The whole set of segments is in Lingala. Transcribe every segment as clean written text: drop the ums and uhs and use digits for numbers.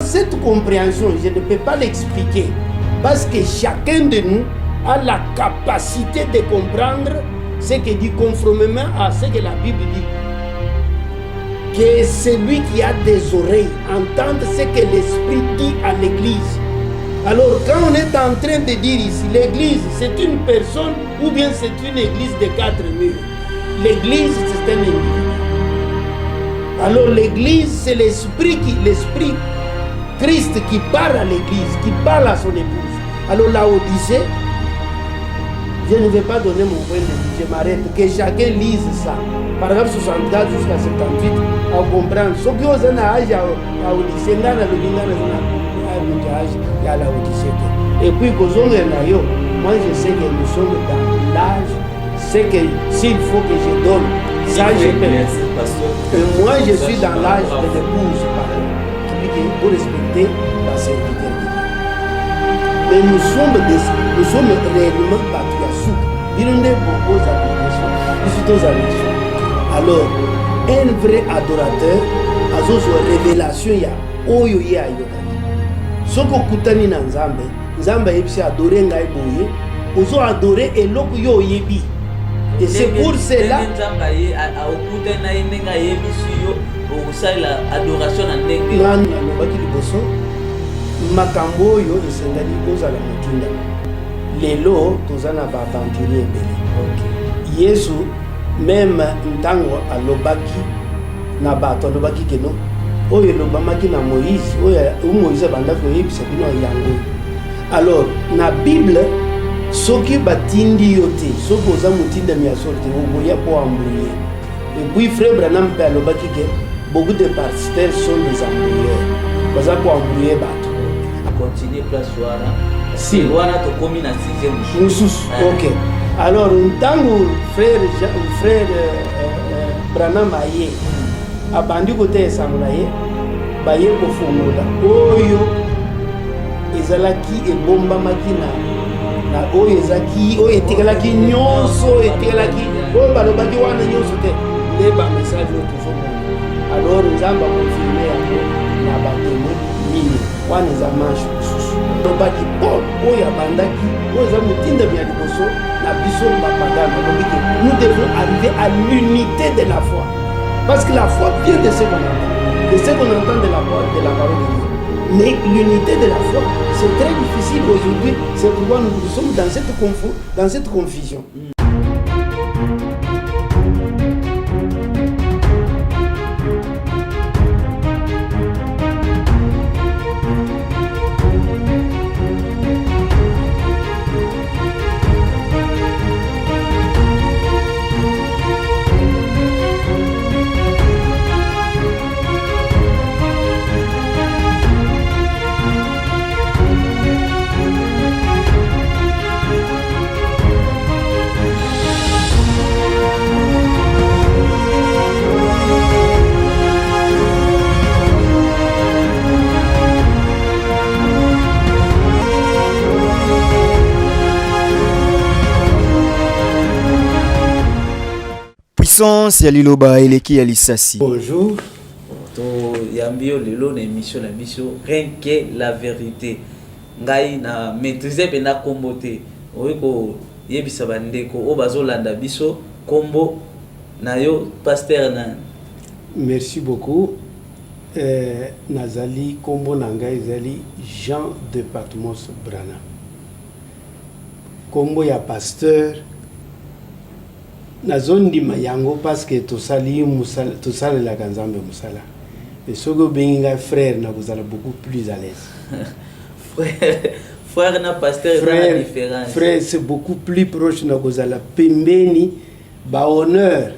cette compréhension, je ne peux pas l'expliquer. Parce que chacun de nous a la capacité de comprendre ce que dit conformément à ce que la Bible dit. Que celui qui a des oreilles entende ce que l'Esprit dit à l'Église. Alors quand on est en train de dire ici, l'Église c'est une personne ou bien c'est une église de 4 murs. L'Église c'est un individu. Alors l'Église c'est l'Esprit Christ qui parle à l'Église, qui parle à son épouse. Alors la Odyssée, je ne vais pas donner mon point de vue, je m'arrête, que chacun lise ça. Paragraphe 64 jusqu'à 78, on comprend. Ce qui est en âge à Odyssée, il y a la Odyssée. Et puis, moi je sais que nous sommes dans l'âge, c'est que s'il faut que je donne, ça je peux. Et moi je suis dans l'âge de l'épouse, pour respecter la serviteur de Dieu. Mais nous sommes réellement patriarchaux. Nous sommes alors, un vrai adorateur a une révélation ya oyo ye ayokaki. Soko kutani na Nzambe, Nzambe yebisi adorer ngai boye, ozo adorer eloko yo yebi. Et c'est pour cela Nzambe a okuta na yenga yebisi yo osala adoration na ndenge. Ngana lobaki liboso makambo oyo esengeli kozala motinda. Lelo tozana ba aventurier ebele. Yesu même ntango alobaki na bato alobaki keno oyo elobamaki na Moïse oyo Moïse abandaki koyebisa bino yango. Alors na Bible soki batindi yo te soki oza motindami ya solo te okoya po embrouiller. Et puis frère Branham mpe alobaki ke beaucoup de pasteurs sont des embrouilleurs baza po embrouiller bato. Continue place wana si wana tokomi na 6e mususu. Ok. Alors, ntango frère Branham aye abandi kote esango na ye baye kofungola oyo ezalaki ebombamaki na oyo ezaki oyo etekelaki nyonso etekelaki oyo balobaki wana nyonso te nde bamessage oyo tozomona. Alors Nzambe akonfirme yango na batemo mini wana eza manche mosusu lobaki Paul oyo abandaki oyo eza motindami ya liboso na biso bapagano lobiki nous devons arriver à l'unité de la foi parce que la foi vient de ce qu'on entend de la parole de Dieu. Mais l'unité de la foi c'est très difficile aujourd'hui, c'est pourquoi nous sommes dans cette confusion. Yaliloba eleki ya lisasi. Bonjour. Yambio lelo na émission na biso rien que la vérité. Ngai na maîtriser pena kombote. Oyeko yebisa bandeko o bazolanda biso kombo na yo pasteur na. Merci beaucoup. Nazali kombo na ngai zali Jean de Patmos Branham. Kombo ya pasteur nazondima yango parce que tosali la Nzambe musala. Et sogo benga frère na kozala beaucoup plus à l'aise. Frère na pasteur na différence. Frère c'est beaucoup plus proche na kozala pembeni ba honneur.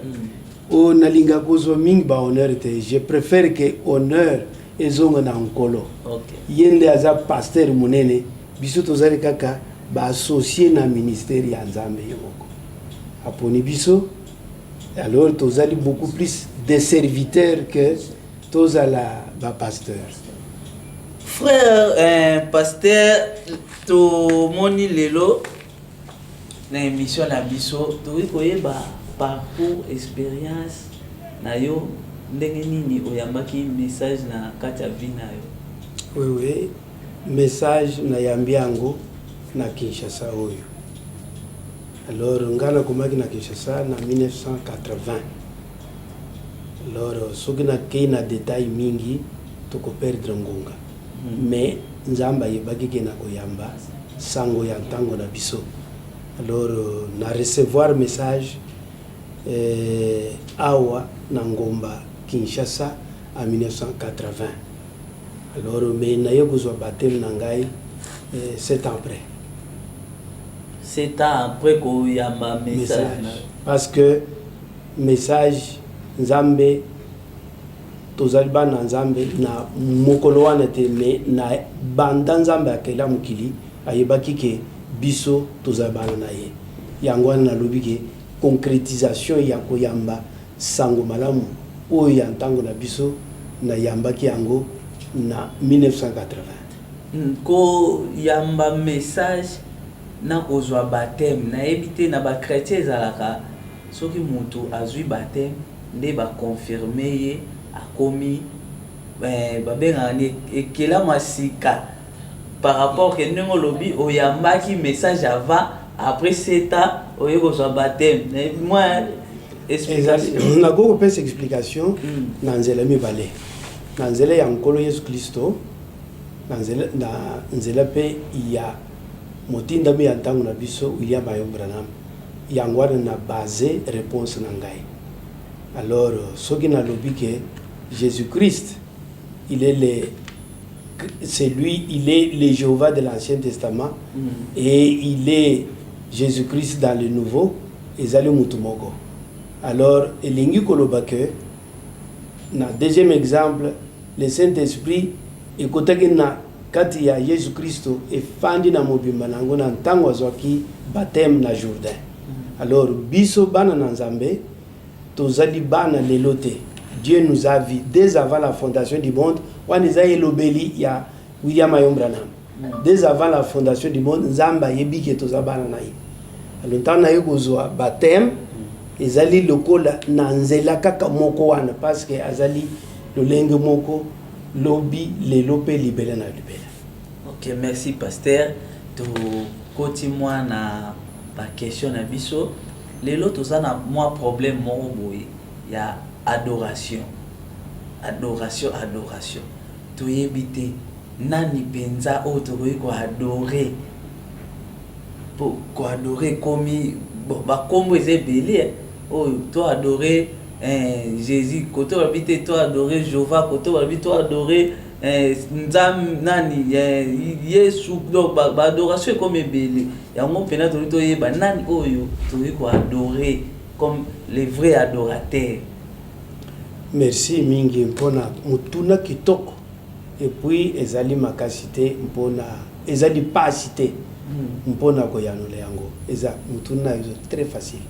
O nalinga kozo mingi ba honneur te. Je préfère que honneur ezonga na nkolo. OK. Yende aza pasteur munene biso tozali kaka ba associé na ministère ya Nzambe yoko. Aponi biso, alors tozali beaucoup plus des serviteurs que tozala ba pasteur. Frère pasteur to moni lelo na émission na biso to koyeba parcours expérience na yo ndenge nini oyambaki message na kati ya vie na yo. Oui, message na yambiango na Kinshasa oyo. Alors ngana komaki na Kinshasa na 1980. Alors soki na kei na détail mingi toko perdre ngonga. Mais nzamba yebaki ke na koyamba sango ya ntango na biso. Alors na recevoir message awa na ngomba Kinshasa en 1980. Alors mais na ye kozwa baptême na ngai 7 ans après. 7 ans après koyamba message. Parce que message nzambe tozali bana nzambe na mokolo wana te me na banda nzambe akela mokili ayebaki ke biso tozali bana na ye yango wana nalobi ke concrétisation ya koyamba sango malamu oyo ya ntango na biso na yambaki yango na 1980. Koyamba message na kozwa baptême nayebi te na bakretien ezalaka soki moto azwi baptême nde bakonfirme ye akomi babengaka ni ekelamu asika par rapport ke ndenge olobi oyambaki message avant après 7 ans oye kozwa baptême moi explication nakoki kopesa explication na nzela mibale na nzela ya nkolo yesu kristo na nzela mpe ya motindami ya ntango na biso William Mayom Branham yango wana na base réponse na ngai. Alors soki nalobi ke Jésus-Christ il est le Jéhovah de l'Ancien Testament et il est Jésus-Christ dans le Nouveau ezali mutu moko. Alors elingi koloba ke na deuxième exemple le Saint-Esprit ekotaki na kati ya Yesu Kristo efandi na mobimba nango na ntango azwaki baptême na Jourdain. Alors biso bana na Nzambe tozali bana lelo te. Dieu nous a vu dès avant la fondation du monde. Wana eza elobeli ya William Mayom Branham. Dès avant la fondation du monde Nzamba yebi ke toza bana na ye. Alors ntango na ye kozwa baptême ezali lokola na nzela kaka moko wana parce que azali lolenge moko lobi lelo pe libela na libela. Ok, merci pasteur. To koti moi na ba question na biso lelo toza na moi problème moko boye ya adoration toyebi te nani penza oyo tokoki koadore po koadore komi bakombo eza ebele oyo toadore Jésus koto balobi te toadore Jéhovah koto balobi toadore nzambe nani Yesu donc baadoration ekomi ebele yango mpena tokoki toyeba nani oyo tokoki koadore comme les vrais adorateurs. Merci mingi mpona mutuna kitoko et puis ezali makasite mpona ezali pasite mpona koyanula yango eza mutuna izo très facile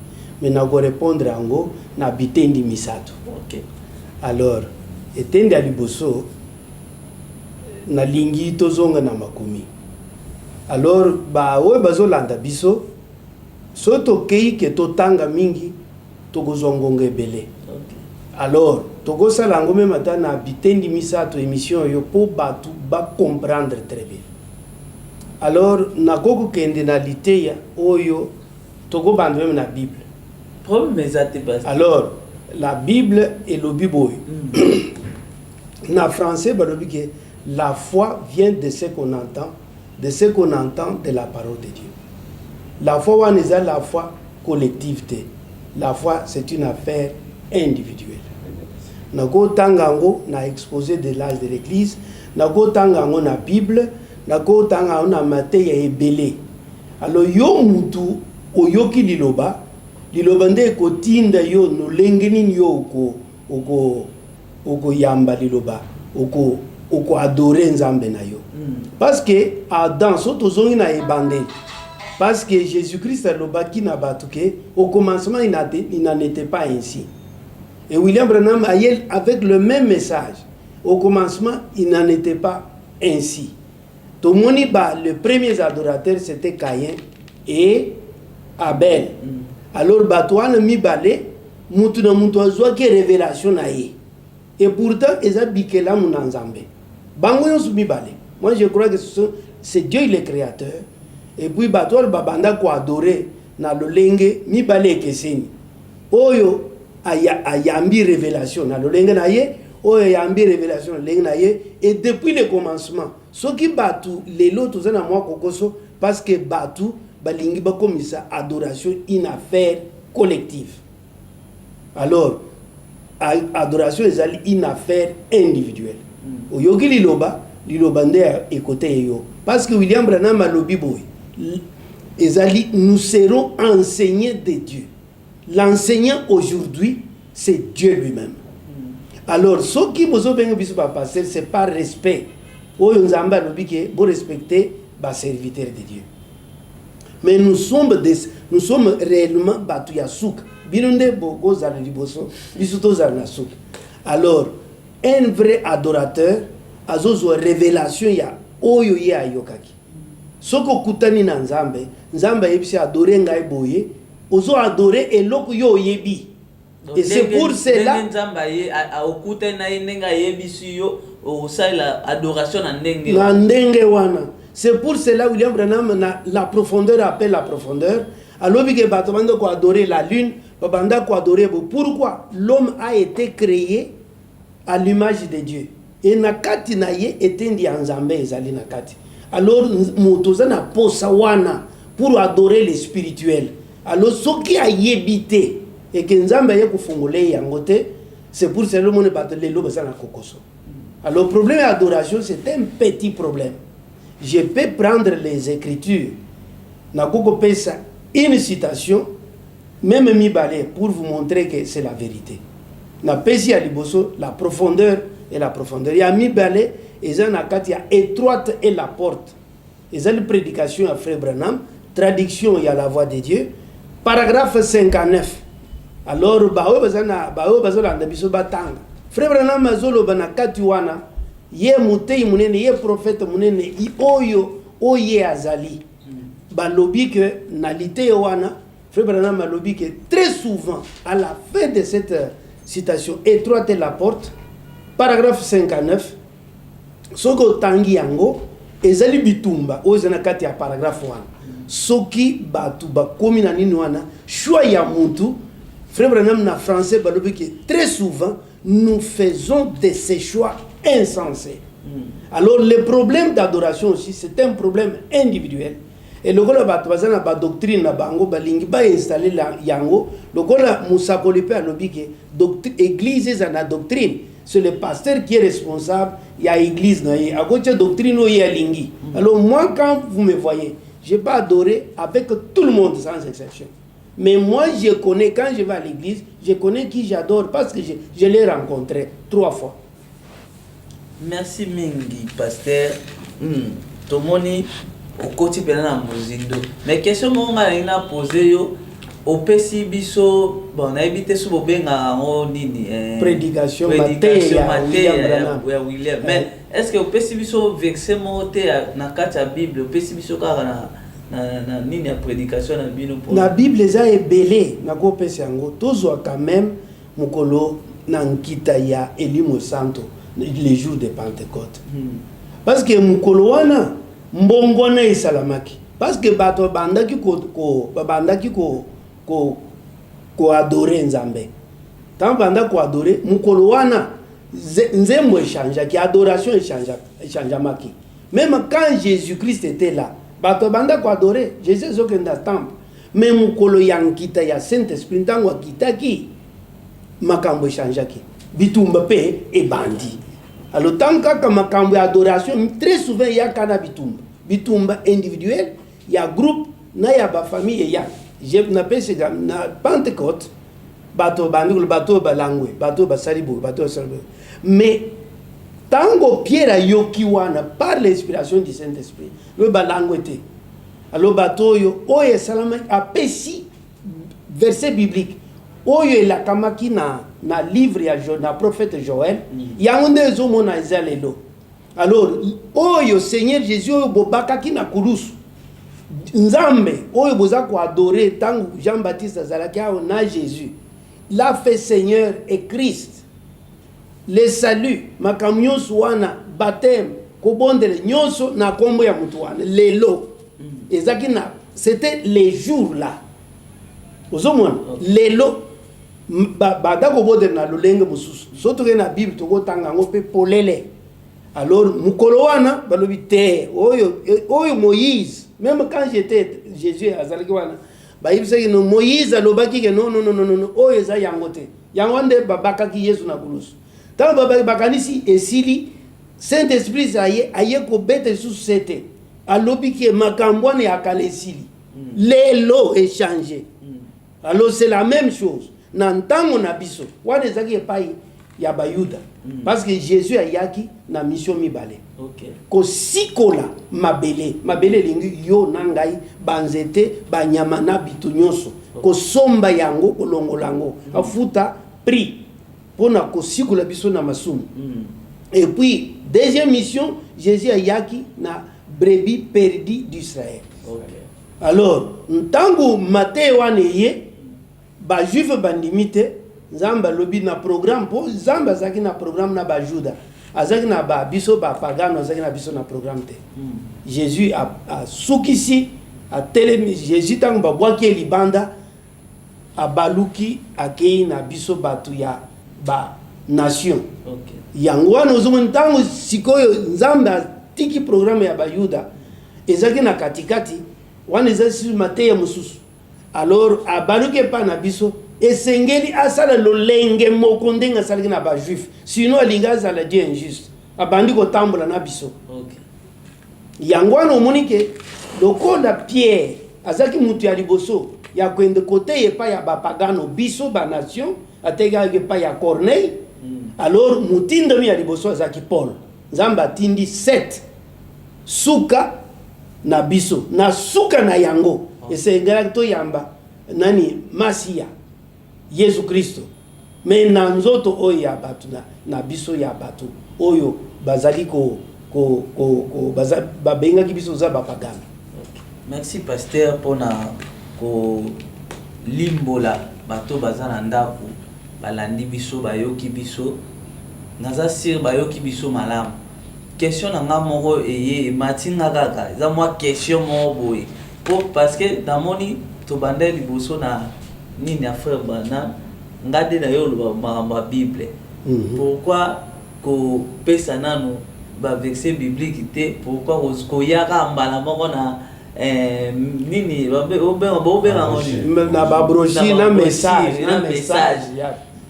mais na ko répondre yango na bitendi misato. OK. Alors etendi aliboso na lingi tozonga na makomi. Alors ba oyo bazolanda biso soto kei ke totanga mingi tokozongonga ebele. Alors tokosala yango meme ata na bitendi misato émission yo po batu ba comprendre très bien. Alors nakoko kende na liteya oyo tokobanda meme na Bible. Problème ezate pas. Alors la Bible et le Bible. Na français balobi ke la foi vient de ce qu'on entend, de la parole de Dieu. La foi wana eza la foi collective te. La foi c'est une affaire individuelle. Nako tangango na exposé de l'âge de l'église, nako tangango na Bible, nako tangango na Mateya ebele. Alors yo mutu oyoki liloba nde kotinda yo no lengeni yo oko yamba liloba oko adorer nzambe na yo. Parce que Adam soto zongi na ebandeli. Parce que Jésus-Christ alobaki na batuke au commencement il n'en était pas ainsi. Et William Branham avec le même message. Au commencement, il n'en était pas ainsi. Tout le monde, les premiers adorateurs, c'était Caïn et Abel. Alors, Batouane mi balé, moutou azwa ki révélation na ye. Et pourtant, ils ont bikela mon nzambe. bango nyonso mibale. Moi je crois que c'est Dieu le créateur et puis bato babanda ko adorer na lolenge mibale ekeseni oyo ayambi révélation na lolenge na ye oyo ayambi révélation na lolenge na ye et depuis le commencement soki batu lelo toza na mwa kokoso parce que batu balingi bakomisa adoration une affaire collective. Alors adoration ezali une affaire individuelle. Oyoki liloba nde écoté yo parce que William Branham alobi boy ezali nous serons enseignés de Dieu. L'enseignant aujourd'hui c'est Dieu lui-même. Alors ce qui bozo benga biso pa passer c'est par respect. Oyo nzamba alobi ke bo respecter ba serviteur de Dieu. Mais nous sommes réellement batu ya souk. Binonde bogo za liboso biso to za na souk. Alors un vrai adorateur azozo révélation ya oyo ye ayokaki. Soko kutani na nzambe, nzambe yebisi adorer ngai boye, ozo adorer eloko yo yebi. Et c'est pour cela nzambe a okuta na yenga yebisi yo o la adoration na ndenge. Na ndenge wana. C'est pour cela William Branham na la profondeur appelle la profondeur. Alors que bato banda ko adorer la lune, banda ko adorer pourquoi l'homme a été créé à l'image de Dieu. Et nakati na ye etendi nzambe ezali nakati. Alors motoza na posa wana pour adorer le spirituel. Alors soki a yebité et que nzambe ye kufungole yangote, c'est pour cela le monde bato lelo bazana kokoso. Alors le problème d'adoration c'est un petit problème. Je peux prendre les écritures na koko pesa une citation même mi balé pour vous montrer que c'est la vérité. Na pesi ya liboso la profondeur et la profondeur. Ya mi balé eza na kati ya étroite et la porte. Eza la prédication à Frère Branham, traduction ya la voix de Dieu, paragraphe 59. Alors bao bazana biso batanga. Frère Branham azolo bana kati wana ye mutei munene ye prophète munene oyo oye azali. Balobi que na lité wana Frère Branham balobi que très souvent à la fin de cette citation étroite et la porte paragraphe 59 soko tangi yango ezali bitumba ozana kati ya paragraphe 1 soki batu bakomi na nini wana choix ya mutu. Frère Branham na français balobi que très souvent nous faisons de ces choix insensés. Alors le problème d'adoration aussi c'est un problème individuel. Et le gola batu bazana ba doctrine na bango balingi ba installer la yango le gola musakoli pe alobi que église za na doctrine. C'est le pasteur qui est responsable, il y a l'église, il y a la doctrine, il y a lingi. Alors moi, quand vous me voyez, je n'ai pas adoré avec tout le monde sans exception. Mais moi, je connais, quand je vais à l'église, je connais qui j'adore parce que je l'ai rencontré 3 fois. Merci Mingi, pasteur. Tomoni, au quotidien na mozindo. Mais question que je vais poser, au PC biso bon na habité sous bobenga ngo nini prédication ya William mais est-ce que au PC biso verset moté na kata Bible au PC biso kaka na nini ya prédication na bino pour na Bible za ebelé na ko pesa ngo tozwa quand même mukolo na nkita ya Elimo Santo les jours de Pentecôte. Parce que mukolo wana mbongo na isalamaki parce que bato bandaki ko adorer nzambe tant banda ko adorer mukolo wana nzembo échange qui adoration échange maki même quand Jésus-Christ était là bato banda ko adorer Jésus zokenda temple mais mukolo yankita ya Saint-Esprit ntango kitaki makambo échange ki bitumba pe e bandi. Alors tant que makambo adoration très souvent il y a kana bitumba individuel il y a groupe na ya ba famille ya je n'appelle ça na Pentecôte bato bandul bato balangwe bato basalibo bato salbo mais tango Pierre yoki wana par l'inspiration du Saint-Esprit le balangwete alors bato yo oye salama apesi verset biblique oyo la kamaki na livre ya na prophète Joël yangonde zo mona ezalelo alors oyo Seigneur Jésus oyo bobakaki na kulusu nzambe oyo boza ko adorer tangu Jean-Baptiste azalaki na Jésus l'a fait Seigneur et Christ le salut makamyo wana baptême kobondele nyonso na kombo ya mutu wana lelo ezaki na c'était les jours là ozomona lelo bada kobondele na lolenge mosusu soto ke na bible tokotanga ngo pe polele alors mukolo wana balobi te oyo Moïse même quand j'étais Jésus azalaki wana bayibisaki no Moïse alobaki ke non oyo eza yango te yango nde babakaki Yesu na kulusu tango bakanisi esili Saint-Esprit aye kobeta sous sete alobi ke makambo wana ya kala esili lelo échanger alors c'est la même chose na ntango na biso wana ezaki epai ya bayuda parce que Jésus ayaki na mission mibale kosikola mabele lingi yo na ngai banzete banyama na bitu nyonso kosomba yango kolongolango afuta prix pona kosikola biso na masumu et puis deuxième mission Jésus ayaki na brebis perdue d'Israël alors ntango Matthieu wana ye ba juif bandimite Nzamba lobi na programme po Nzamba azaki na programme na ba Juda azaki na ba biso ba pagano azaki na biso na programme te Jésus a sukisi a telemi Jésus tango ba bwaki libanda a baluki akei na biso batu ya ba nation yango wana ozomona ntango sikoyo Nzamba tiki programme ya ba Yuda ezaki na katikati wana ezaki Matthieu mususu alors abaluki pa na biso esengeli asala lolenge moko ndenge asalaki na ba juif sinon alinga azala Dieu injuste abandi kotambola na biso yango wana omoni ke lokola Pierre azaki mutu ya liboso ya kwende kote epa ya bapagano biso ba nation ategaki epa ya Corneille alors mutindami ya liboso azaki Paul Nzamba tindi 7 suka na biso na suka na yango esengelaki to yamba nani Masia Yesu Kristo me na nzoto oyo ya batu na biso ya batu oyo bazali babengaki biso za bapagano. Merci pasteur pona ko limbola bato bazana ndako balandi biso bayoki biso naza sir bayoki biso malamu question na nga moko eye matinga kaka za moi question mo boy parce que damoni to bandeli liboso na nini ya frère bana ngade na yo ba Bible pourquoi ko pesa nanu ba verset biblique te pourquoi ko yaka mbala moko na nini ba na ba brochure na message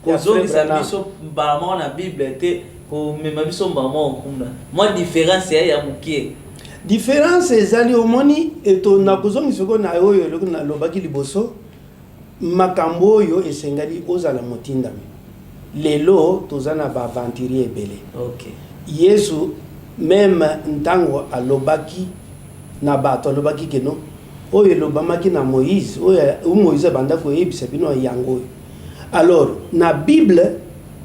ko zongi sa biso ba moko na Bible te ko mema biso ba moko kuna moi différence ya mukie différence ezali omoni eto na kozongi soko na oyo na lobaki liboso makambo oyo esengali ozala motindami lelo tozana ba aventurier ebele Yesu même ntango alobaki na bato alobaki keno oyo lobamaki na Moïse oyo Moïse banda ko yebisa bino yango alors na Bible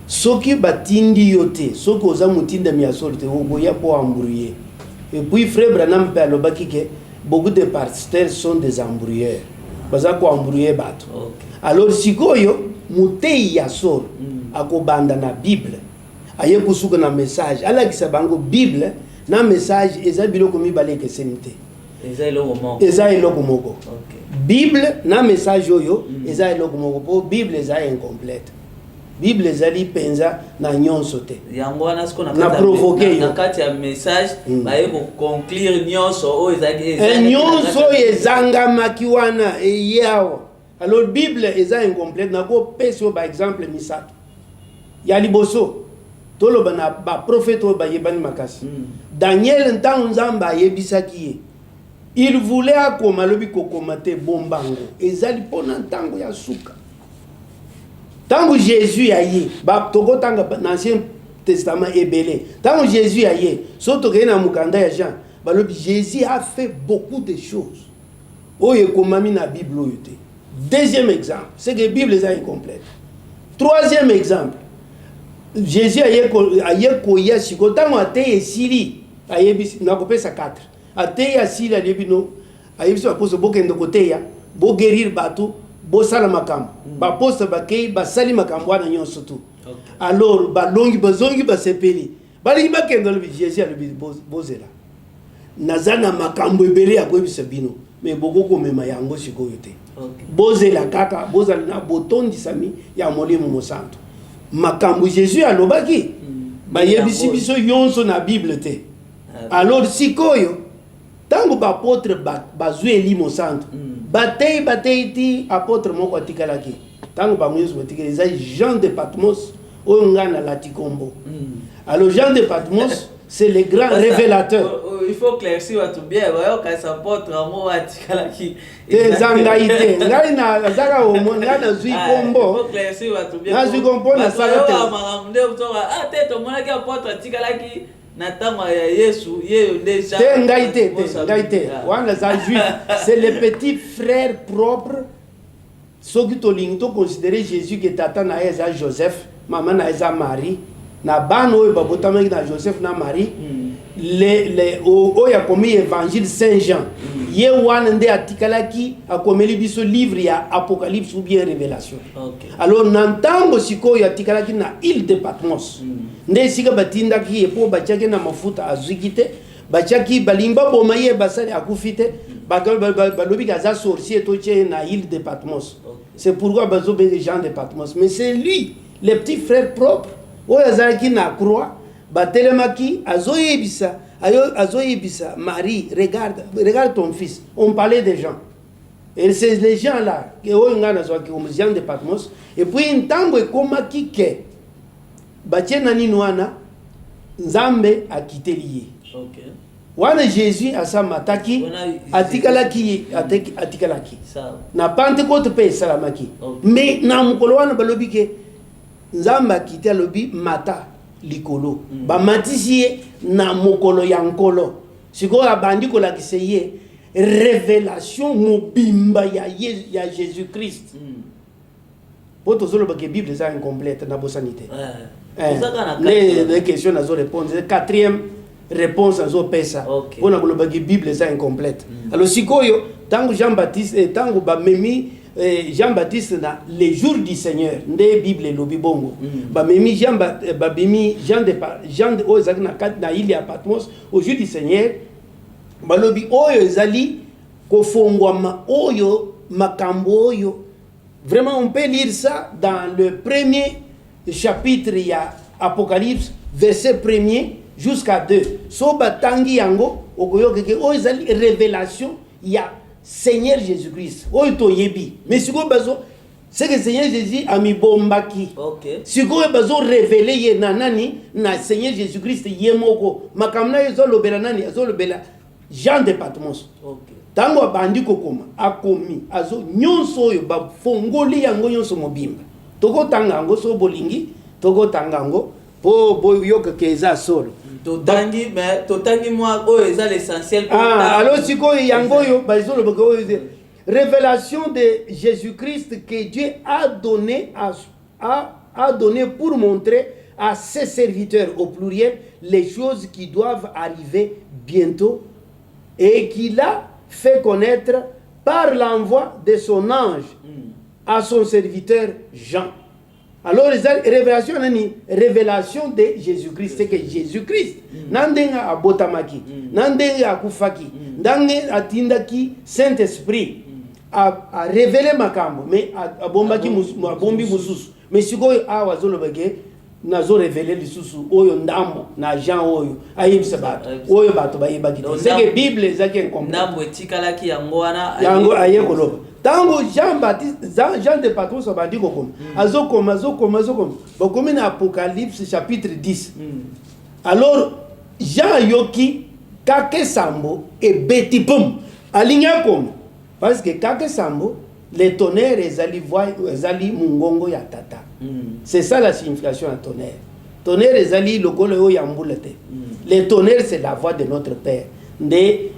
soki batindi yote soki oza motindami ya sorte oboya po embrouiller et puis frère Branham pe alobaki ke beaucoup de pasteurs sont des embrouilleurs baza ko embrouiller bato alors sikoyo mutei ya solo akobanda na Bible aye kusuka na message alakisa bango Bible na message eza biloko mibale ke semite eza eloko moko Bible na message oyo eza eloko moko po Bible eza incomplète Bible ezali penza na nyonso te yango wana siko na provoquer na kati ya message baye ko conclure nyonso o ezali nyonso ezanga makiwana eyawo alors Bible eza incomplète na ko peso ba exemple misato ya liboso toloba na ba prophète ba yebani makasi Daniel ntango Nzamba yebisaki ye il voulait akoma lobi kokomate bombango ezali pona ntango ya suka tango Jésus aye ba toko tanga na Ancien Testament ebele tango Jésus aye soto ke na mukanda ya Jean balobi Jésus a fait beaucoup de choses oye komami na Bible oyo te. Deuxième exemple c'est que la Bible est incomplète. Troisième exemple Jésus aye koya siko tango ateye sili ayebi na kopesa 4 ateye sili alebino ayebi so apose bokende koteya bo guérir bato bo sala makambo ba poste ba kei ba sali makambo na nyonso tu alors ba longi bazongi ba sepeli bali bakendo le Jésus a le bozela nazana makambo ebele ya kwebisa bino mais boko mema yango sikoyo te bozela kaka bozala na botondi sami ya molimo mosanto makambo Jésus alobaki bayebisi biso yonso na Bible te alors sikoyo tango ba apôtre bazwe elimo santo batei ti apôtre moko atikalaki tango ba moyeso batikela za Jean de Patmos oyo ngana latikombo alors Jean de Patmos c'est le grand révélateur. Il faut claircir tout bien. Voyons quand ça porte un mot à Tikalaki. Zangaïté. Ngaina zaka au monde ngana zui kombo. Il faut claircir tout bien. Na zui kombo na sala te. Ah tête au monde qui apporte Tikalaki na tama ya Yesu ye déjà. Te ngaïté. Wana za juif. C'est le petit frère propre. Soki to lingto considérer Jésus que tata na eza Joseph, maman na eza Marie. Na bano oyo babotamaki na Joseph na Marie le oyo akomi évangile Saint Jean ye wana nde atikalaki akomeli biso livre ya Apocalypse ou bien Révélation. Alors nantango sikoyo atikalaki na île de Patmos nde sika batindaki ye po batiaki na mafuta azwiki te batiaki balimba boma ye basali akufi te balobi kaza sorcier to tie na île de Patmos. C'est pourquoi bazobenge Jean de Patmos, mais c'est lui le petit frère propre oyo azalaki na croix batelemaki azoyebisa Marie, regarde ton fils. On parlait des gens et c'est les gens là que oyo ngana zwaki comme Jean de Patmos et puis ntango ekomaki ke batie nani wana Nzambe akiteli ye wana Jésus asamataki atikalaki na Pentecôte pe salamaki mais na mukolo wana balobi ke Nzamba kiti alobi mata likolo ba matisi ye na mokolo ya nkolo sikoyo abandi kolakisa ye révélation mobimba ya Jésus Christ poto zolo ba ke Bible za incomplète na bosanité les questions nazo répondre quatrième réponse nazo pesa pona koloba ke Bible za incomplète alors sikoyo tango Jean-Baptiste tango ba memi Jean-Baptiste na les jours du Seigneur nde Bible lobi bongo ba memi Jean de Ozak na île ya Patmos au jour du Seigneur ba lobi oyo ezali kofongwama oyo makambo oyo vraiment on peut lire ça dans le premier chapitre ya Apocalypse verset 1er jusqu'à 2 so batangi yango okoyoke ke oyo ezali révélation ya Seigneur Jésus-Christ. Oito yebi. Mais si vous besoin, c'est que Seigneur Jésus a mis bombaki. Si vous besoin révéler ye nanani na Seigneur Jésus-Christ yemoko. Makamna yezo lobela nani yezo lobela Jean de Patmos. Tango abandi kokoma akomi azo nyonso yo ba fongoli yango nyonso mobimba. Toko tangango so bolingi, toko tangango po yoka keza solo. Totangi moi c'est l'essentiel pour alors sikoyo yango yo bazolo bako révélation de Jésus-Christ que Dieu a donné pour montrer à ses serviteurs au pluriel les choses qui doivent arriver bientôt et qu'il a fait connaître par l'envoi de son ange à son serviteur Jean. Alors, révélation de Jésus-Christ, c'est que Jésus-Christ, nandenga abotamaki, nandenga akufaki, nandenga atindaki Saint-Esprit, a révélé makambo, mais a bombaki bombi mususu. Mais si vous avez révélé, nazo révélé lisusu oyo ndambo na Jean oyo ayibisa bato oyo bato bayebaki c'est que Bible ezaki incomplète ndambo etikalaki yango wana yango ayekoloba tango Jean de Patmos abandi kokoma azokoma bakomi na Apocalypse chapitre 10 alors Jean yoki kake sambo et beti pum alinya koma parce que kake sambo les tonnerres ezali mungongo ya tata. C'est ça la signification de tonnerre. Tonnerre ezali lokolo yo yambulete. Les tonnerres c'est la voix de notre Père. Ne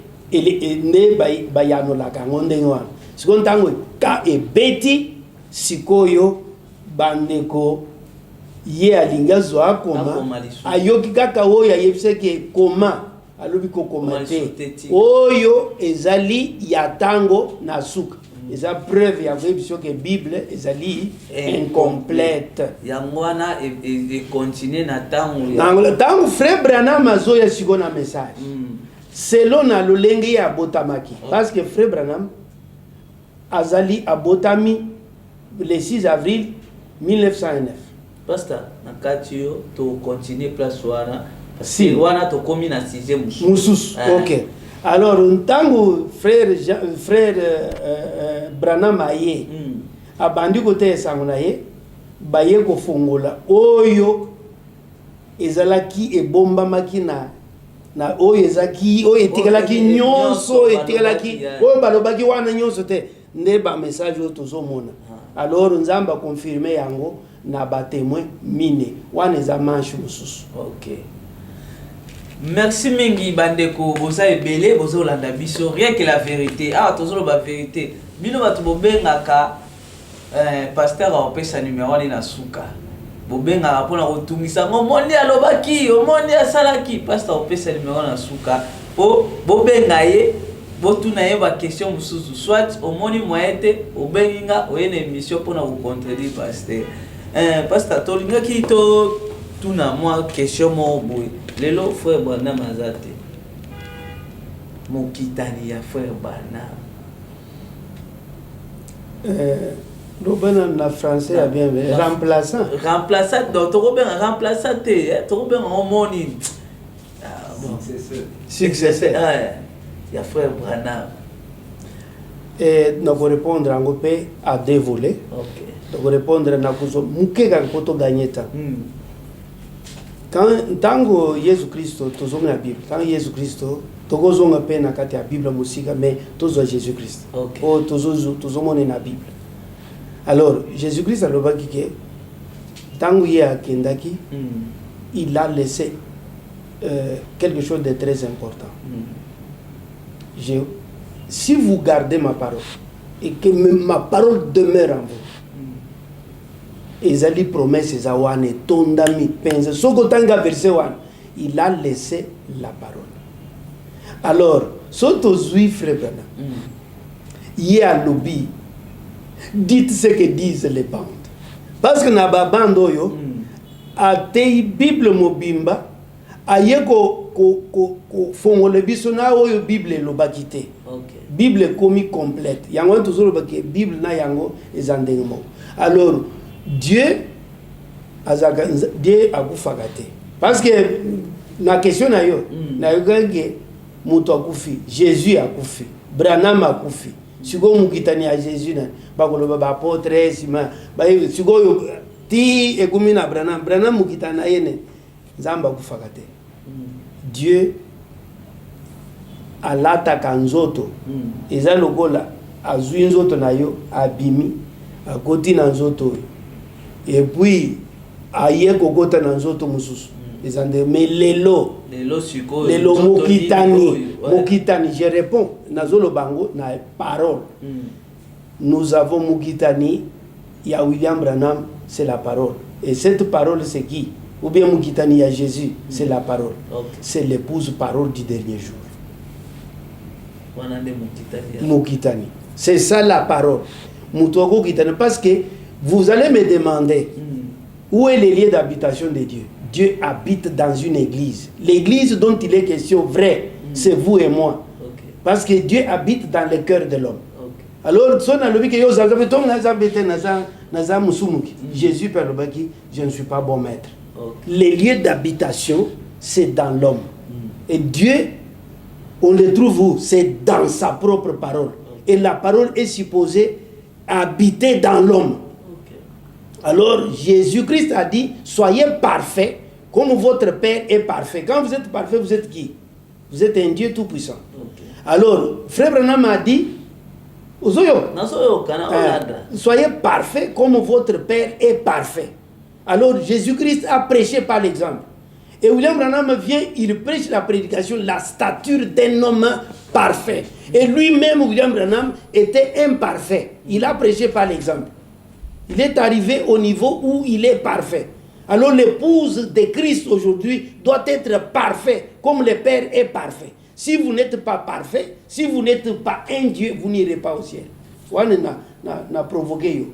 bayano la kangonde ngwa. Sikon tango ka ebeti sikoyo bandeko ye alinga zo akoma ayoki kaka oyo ayebiseke koma alobi kokoma te. Oyo ezali ya tango na suka. eza preuve ya biso que Bible ezali incomplète. Yango wana et continuer na tango ya tango frère Branham azoya siko na message selon na lolenge ya botamaki parce que frère Branham azali abotami le 6 avril 1909. Pasteur nakati yo to continuer place wana si wana to komi na 6e mususu. OK. Alors ntango frère Branham aye abandi kote esango na ye baye kofungola oyo ezalaki ebombamaki na oyo ezaki oyo etikalaki nyonso etikalaki oyo balobaki wana nyonso te nde ba message oyo tozomona. Alors nzamba confirmer yango na ba témoin mine wana eza manche mususu. OK. Merci mingi bandeko boza ebele boza olanda biso rien que la vérité. Ah tozolo ba vérité. Bino batu bobengaka pasteur opesa numéro ali na suka. Bobenga pona kotungisa ngomoni alobaki, omoni asalaki, pasteur opesa numéro na suka. Po bobenga ye, botuna ye ba question mususu. Soit omoni moyete, obenga oyene émission pona ko contredire pasteur. Pasteur tolinga ki to tuna moi question mo boy. Lelo frère Branham azate. Mokitani ya frère Branham. Robin na français a bien remplaçant. Remplaçant donc Robin remplaçant Robin homonyme. Successeur. Il y a frère Branham. Et nous répondre en gopé à deux volets. OK. Nous répondre na kuzo mukeka poto gagner temps. Quand tango Jésus Christ tozonga la Bible. Quand Jésus Christ tozonga pe na kati ya Bible musika mais tozo Jésus Christ. OK. O tozomona na Bible. Alors Jésus Christ a lobaki que tango ya kendaki il a laissé quelque chose de très important. Si vous gardez ma parole et que ma parole demeure en vous, ezali promesse zawane tondami penza sokotanga verset 1, il a laissé la parole. Alors soto zui frère Branham y a lobby, dites ce que disent les bandes parce que na ba bande oyo atei Bible mobimba aye ko fongole biso na oyo Bible lobaki te. OK. Bible komi complète yango toujours baki Bible na yango ezandengmo. Alors Dieu akufaka te parce que na question na yo na yogange muto akufi Jésus akufi Branham akufi siko mukitani ya Jésus na bakoloba ba apôtre sima ba siko yo ti ekumi na Branham mukitana yene nzamba akufaka te. Dieu alataka nzoto eza lokola azwi nzoto na yo abimi akoti na nzoto et puis aye kokota na nzoto mususu ezande mais lelo mokitani je réponds nazolo bango na parole. Nous avons mokitani ya William Branham, c'est la parole, et cette parole c'est qui? Ou bien mokitani ya Jésus, c'est la parole. Okay. C'est l'épouse parole du dernier jour. Mokitani, c'est ça la parole. Moutoko kitani, parce que vous allez me demander où est le lieu d'habitation de Dieu. Dieu habite dans une église. L'église dont il est question vrai, c'est vous et moi. Okay. Parce que Dieu habite dans le cœur de l'homme. Okay. Alors, Jésus par le baki, je ne suis pas bon maître. Okay. Les lieux d'habitation, c'est dans l'homme. Et Dieu, on le trouve où? C'est dans sa propre parole. Okay. Et la parole est supposée habiter dans l'homme. Alors Jésus-Christ a dit, soyez parfaits comme votre Père est parfait. Quand vous êtes parfait, vous êtes qui? Vous êtes un Dieu tout-puissant. Okay. Alors, Frère Branham a dit, soyez parfaits comme votre Père est parfait. Alors Jésus-Christ a prêché par l'exemple. Et William Branham vient, il prêche la prédication, la stature d'un homme parfait. Et lui-même, William Branham, était imparfait. Il a prêché par l'exemple. Il est arrivé au niveau où il est parfait. Alors l'épouse de Christ aujourd'hui doit être parfaite comme le Père est parfait. Si vous n'êtes pas parfait, si vous n'êtes pas un Dieu, vous n'irez pas au ciel. wana na provoquer yo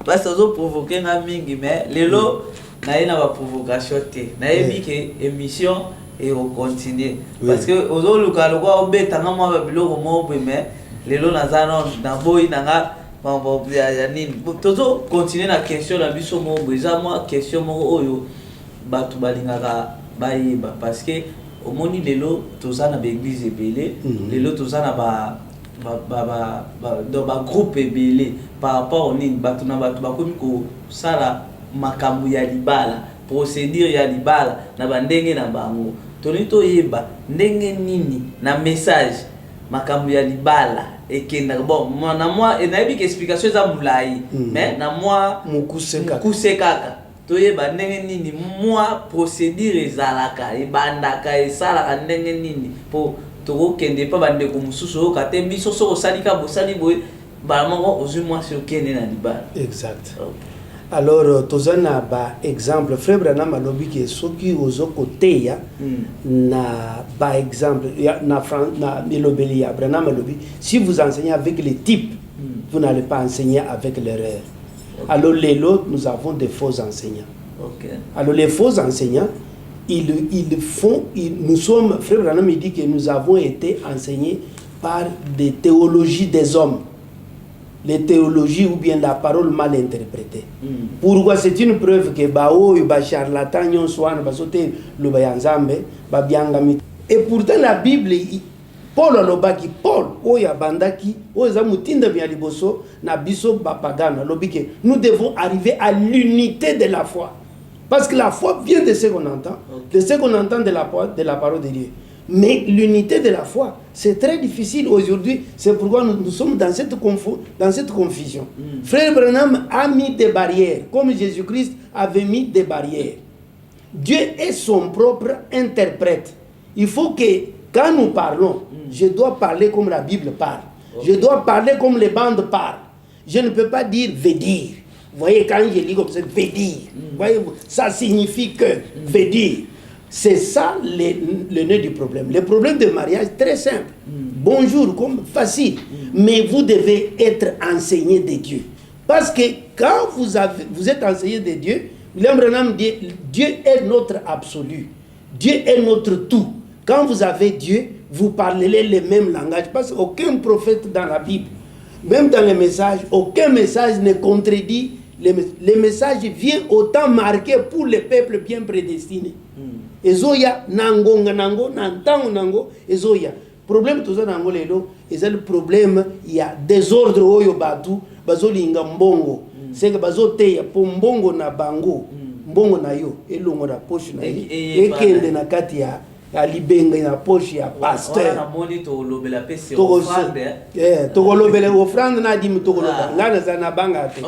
parce que ozo provoquer nga mingi mais lelo na ina ba provocation te na yebi ke émission et on continue parce que ozo luka lokwa obeta nga mwa ba biloko mo mais lelo na zano na boy na nga mambo ya nini tozo continuer na question na biso mo eza mwa question mo oyo batu balingaka bayeba parce que omoni lelo toza na ba église ebele lelo toza na ba groupe ebele par rapport au nini batu na batu bakomi ko sala makambo ya libala procédure ya libala na bandenge na bango toni toyeba ndenge nini na message makambo ya libala ekenda bon na moi enayebi ke explication za mulai mais na moi mukuse kaka toyeba ndenge nini moi procédure ezalaka ebandaka esalaka ndenge nini po tokokende pa bandeko mosusu oyo kate biso soko osalika bosali boye mbala moko ozwi mwasi okende na libala. Exact. Alors toza na ba exemple frère Branham alobi ke soki ozokoteya na ba exemple na elobeli ya Branham alobi si vous enseignez avec les types vous n'allez pas enseigner avec l'erreur. Alors lelo nous avons des faux enseignants. Alors les faux enseignants nous sommes, frère Branham dit que nous avons été enseignés par des théologies des hommes. Les théologies ou bien la parole mal interprétée. Pourquoi c'est une preuve que charlatan et pourtant la Bible Paul alobaki Paul oya bandaki oza mutinda bya liboso na biso bapagana lobike nous devons arriver à l'unité de la foi. Parce que la foi vient de ce qu'on entend, de ce qu'on entend de la parole de Dieu. Mais l'unité de la foi, c'est très difficile aujourd'hui. C'est pourquoi nous sommes dans cette confusion. Frère Branham a mis des barrières, comme Jésus-Christ avait mis des barrières. Dieu est son propre interprète. Il faut que, quand nous parlons, je dois parler comme la Bible parle. Je dois parler comme les bandes parlent. Je ne peux pas dire « veut dire ». Vous voyez, quand je lis comme ça, veut dire. Voyez, ça signifie que, veut dire. C'est ça le nœud du problème. Le problème de mariage, très simple. Bonjour, comme facile. Mais vous devez être enseigné de Dieu. Parce que quand vous êtes enseigné de Dieu, William Branham dit, Dieu est notre absolu. Dieu est notre tout. Quand vous avez Dieu, vous parlez le même langage. Parce qu'aucun prophète dans la Bible, même dans les messages, aucun message ne contredit. Les messages viennent autant marqués pour les peuples bien prédestinés. Ezoya nangonga nango nantango nango ezoya. Problème tout ça nango lelo, c'est le problème il y a désordre oyo batu bazolinga mbongo. C'est que bazoteya po mbongo na bango, mbongo na yo elongo na poche na yo. Ekende na kati ya alibenga na poche ya pasteur. Na moni to lobela pese offrande. To lobela offrande na di to lobela. Ngana za na banga te.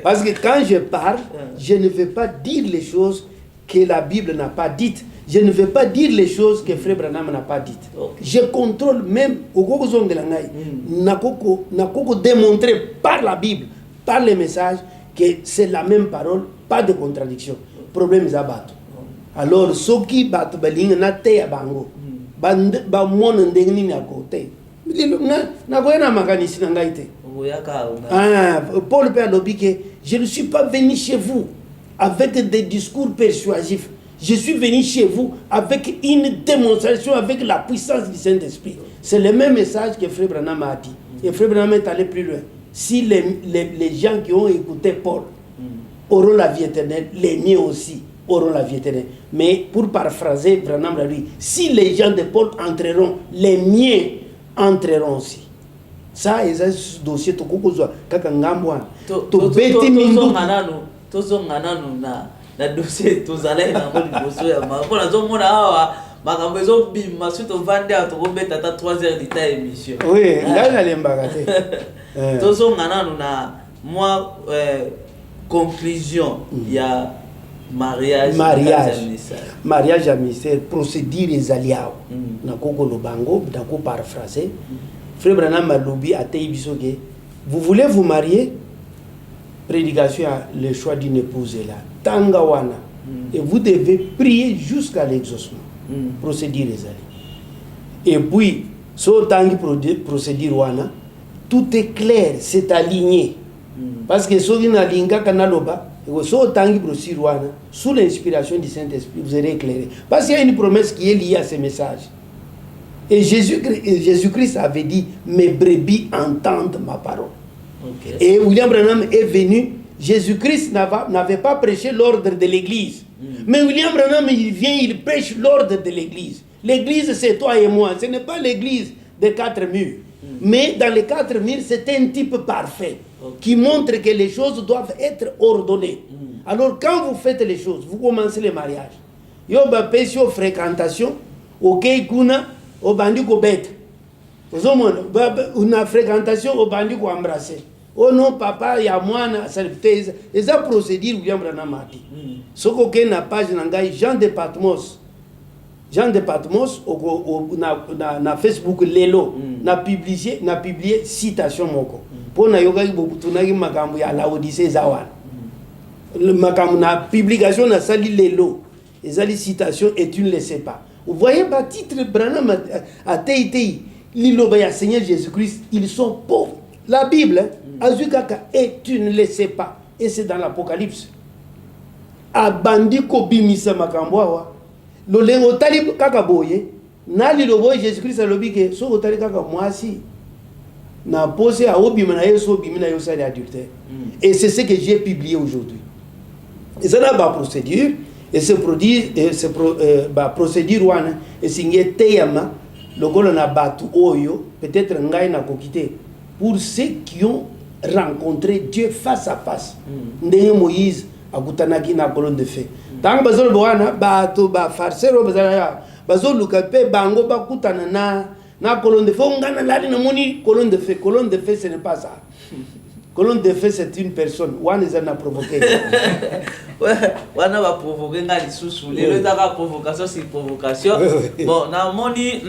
Parce que quand je parle, je ne veux pas dire les choses que la Bible n'a pas dites. Je ne veux pas dire les choses que Frère Branham n'a pas dites. Je contrôle même au Gogozong de la Naï. Nakoko démontrer par la Bible, par les messages, que c'est la même parole, pas de contradiction. Problème est abattu. Alors, ceux qui battent baling na te abango, ba mon ndengni na côté. Na goyena makanisi na ngaite. Paul Père Lobike, je ne suis pas venu chez vous avec des discours persuasifs. Je suis venu chez vous avec une démonstration, avec la puissance du Saint-Esprit. C'est le même message que Frère Branham a dit. Et Frère Branham est allé plus loin. Si les gens qui ont écouté Paul auront la vie éternelle, les miens aussi auront la vie éternelle. Mais pour paraphraser Branham l'a dit, si les gens de Paul entreront, les miens entreront aussi. Ça, c'est un dossier to kokozwa kaka ngambwa. To beti mindu na dossier tozalai na ngoli boso ya mapona zomona awa makambo ezobima suto vande atokobeta ta 3h du temps émission. Oui, ngana lembaka te. Tozongana na moi conclusion ya mariage à mystère procédure ezaliao na koko lobango na ko paraphraser Frère Branham alobi atei biso ke vous voulez vous marier, prédication à le choix d'une épouse est là. Tangawana. Et vous devez prier jusqu'à l'exaucement. Procédure les alliés. Et puis, so tangi procédure wana, tout est clair, c'est aligné. Parce que ce qui est aligné, sous l'inspiration du Saint-Esprit, vous serez éclairé. Parce qu'il y a une promesse qui est liée à ce message. Et Jésus-Christ avait dit, mes brebis entendent ma parole. Okay. Et William Branham est venu, Jésus-Christ n'avait pas prêché l'ordre de l'église. Mais William Branham, il vient, il prêche l'ordre de l'église. L'église, c'est toi et moi. Ce n'est pas l'église des 4 murs. Mais dans les 4 murs, c'est un type parfait qui montre que les choses doivent être ordonnées. Alors, quand vous faites les choses, vous commencez le mariage. Il y a une fréquentation, ok, kuna, au bandi ko bête. Une fréquentation au bandi ko embrasser. Oh non, papa, il y a moi, ça et ça procédure, William Branham a dit. Ce qu'on n'a pas, Jean de Patmos, na Facebook, Lelo, n'a publié citation moko. Pour na yoga, tunagi makambu ya la Odyssée Zawan. Le makambu na publication na sali Lelo. Et ça, les citations, et tu ne le sais pas. Vous voyez, bah, titre Branham à Teitei, l'Ilobaya Seigneur Jésus-Christ, ils sont pauvres. La Bible, Azukaka, et tu ne le sais pas. Et c'est dans l'Apocalypse. Abandi Kobimisa Makamboa, l'Olengo Talib Kakaboye, Nali Loboy Jésus-Christ a l'obligé, so Otali Kaka, moi si, n'a posé à Obimana Yeso Bimina Yosari adultère. Et c'est ce que j'ai publié aujourd'hui. Et ça n'a pas procédure. Et ce procédure wana et signé Teyama le golo na batu oyo peut-être ngai na kokité pour ceux qui ont rencontré Dieu face à face. Ndenge Moïse akutanaki na colonne de feu. Tant bazol boana batu ba farcero bazala bazol lukape bango bakutana na colonne de feu ngana lali na moni colonne de feu ce n'est pas ça. Colonne de feu, c'est une personne. One is a provoqué. On va provoquer les sous les provocation c'est provocation. Bon, na moni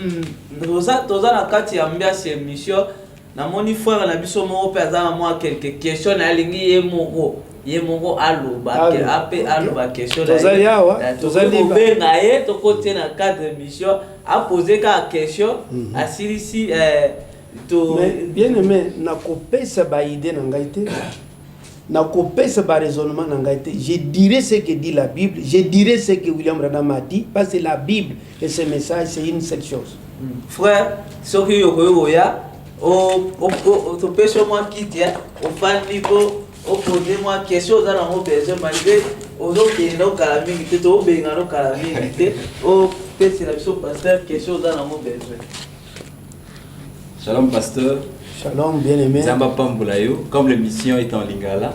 toza na kati ya mbia c'est mission. Na moni frère na biso mo pesa moi quelques questions na lingi ye mongo aloba question. Tozali awa, tozali benga ye to côté na cadre mission a poser ka question asili mais bien aimé, na kopesa ba idée na ngaite, na kopesa ba raisonnement na ngaite. Je dirais ce que dit la Bible, je dirais ce que William Branham a dit, parce que la Bible et ce message c'est une seule chose. Frère, ce que yo ya, to pêche moi quitte, au fan niveau, au poser moi question dans mon besoin malgré aux autres qui n'ont qu'à la minute, au benga no qu'à la minute, au pêche la biso pasteur question dans mon besoin. Shalom pasteur. Shalom bien aimé. Zamba Pambulayo, comme l'émission est en lingala,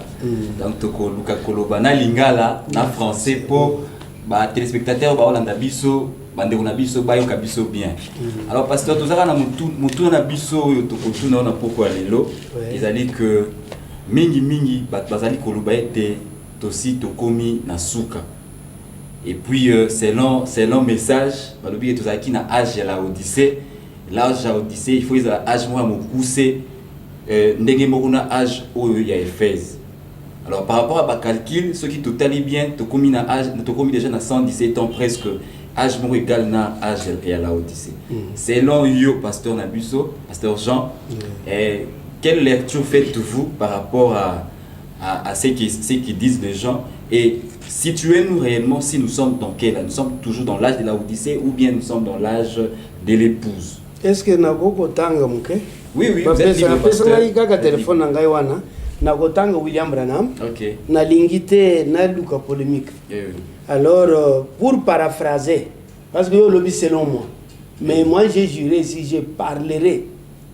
donc toko luka koloba na lingala na français pour ba téléspectateurs ba olanda biso bande na biso ba yoka biso bien. Alors pasteur tozaka na mutu na biso yo toko tuna na pourquoi lelo ezali que mingi bazali koloba ete tosi tokomi na suka. Et puis selon message balobi tozaki na âge la Odyssée. L'âge à Odyssée, il faut que l'âge moi me pousser ndenge mokuna âge oyo ya Éphèse. Alors par rapport à ma calcul, ce qui totalement bien, tu commis na âge, tu commis déjà na 117 ans presque âge mo égal na âge à la Odyssée. Selon yo pasteur Nabuso, pasteur Jean, quelle lecture faites-vous par rapport à ce qui disent les gens et situez-nous réellement si nous sommes dans quel âge? Nous sommes toujours dans l'âge de la Odyssée ou bien nous sommes dans l'âge de l'épouse? Est-ce que nakoko tanga muke? Oui, vous êtes libre, pasteur. Kaka téléphone na ngai wana nakotanga William Branham. OK. Na lingité na luka polémique. Alors pour paraphraser parce que le selon moi. Mais moi j'ai juré si je parlerai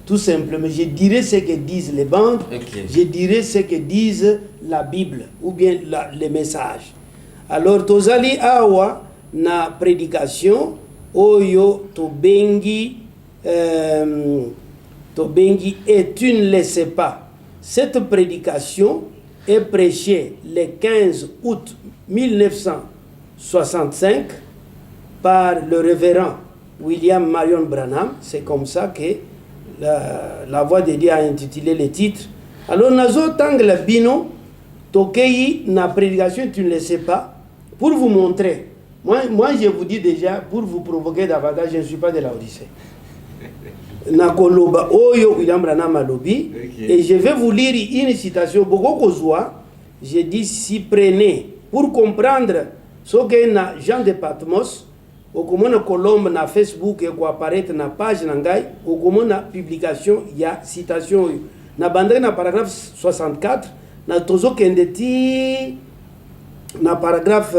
tout simplement, je dirai ce que disent les bandes, je dirai ce que disent la Bible ou bien les messages. Alors tozali awa na prédication oyo tobengi et tu ne le sais pas. Cette prédication est prêchée le 15 août 1965 par le révérend William Marion Branham. C'est comme ça que la voix de Dieu a intitulé le titre. Alors nazo tangla bino tokei na prédication tu ne le sais pas pour vous montrer. Moi je vous dis déjà pour vous provoquer davantage, je ne suis pas de la Odyssée. nakoloba oyo William Branham alobi. Okay. Et je vais vous lire une citation beaucoup kozwa. Je dis si prenez pour comprendre ce que na Jean de Patmos okomona colombe na Facebook et apparaître na page na ngai okomona publication ya citation oyo na bandaki na paragraphe 64 na tozokende ti na paragraphe